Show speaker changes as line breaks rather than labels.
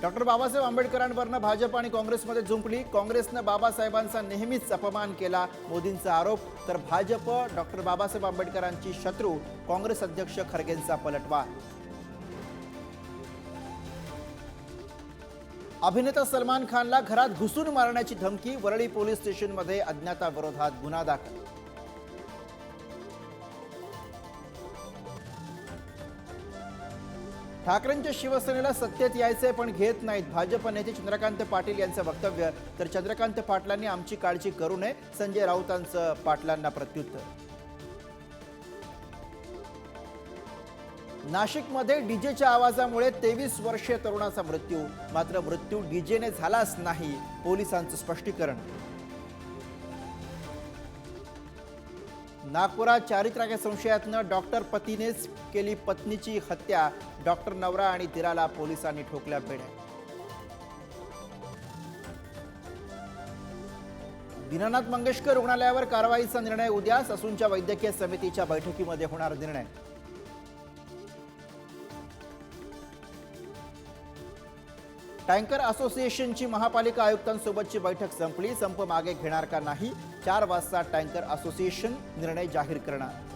Doctor Babasaheb आंबेडकरांवरनं Bhajap आणि काँग्रेसमध्ये जुंपली। काँग्रेसनं बाबासाहेबांचा नेहमीच अपमान केला, मोदींचा आरोप। तर भाजप डॉक्टर बाबासाहेब आंबेडकरांची शत्रू, काँग्रेस अध्यक्ष खरगेंचा पलटवार। अभिनेता सलमान खानला घरात घुसून मारण्याची धमकी, वरळी पोलीस स्टेशनमध्ये अज्ञाताविरोधात गुन्हा दाखल। ठाकरेंच्या शिवसेनेला सत्तेत यायचे पण घेत नाहीत, भाजप नेते चंद्रकांत पाटील यांचं वक्तव्य। तर चंद्रकांत पाटलांनी आमची काळजी करू नये, संजय राऊतांचं पाटलांना प्रत्युत्तर। नाशिकमध्ये डीजेच्या आवाजामुळे 23 वर्षीय तरुणाचा मृत्यू, मात्र मृत्यू डीजेने झालाच नाही, पोलिसांचं स्पष्टीकरण। नागपुरात चारित्र्याच्या संशयातनं डॉक्टर पतीनेच केली पत्नीची हत्या, डॉक्टर नवरा आणि दिराला पोलिसांनी ठोकल्या बेड्या। दीनानाथ मंगेशकर रुग्णालयावर कारवाईचा निर्णय उद्या, ससूनच्या वैद्यकीय समितीच्या बैठकीमध्ये होणार निर्णय। टँकर असोसिएशनची महापालिका आयुक्तांसोबतची बैठक संपली, संप मागे घेणार का नाही, 4 वाजता टँकर असोसिएशन निर्णय जाहीर करणार।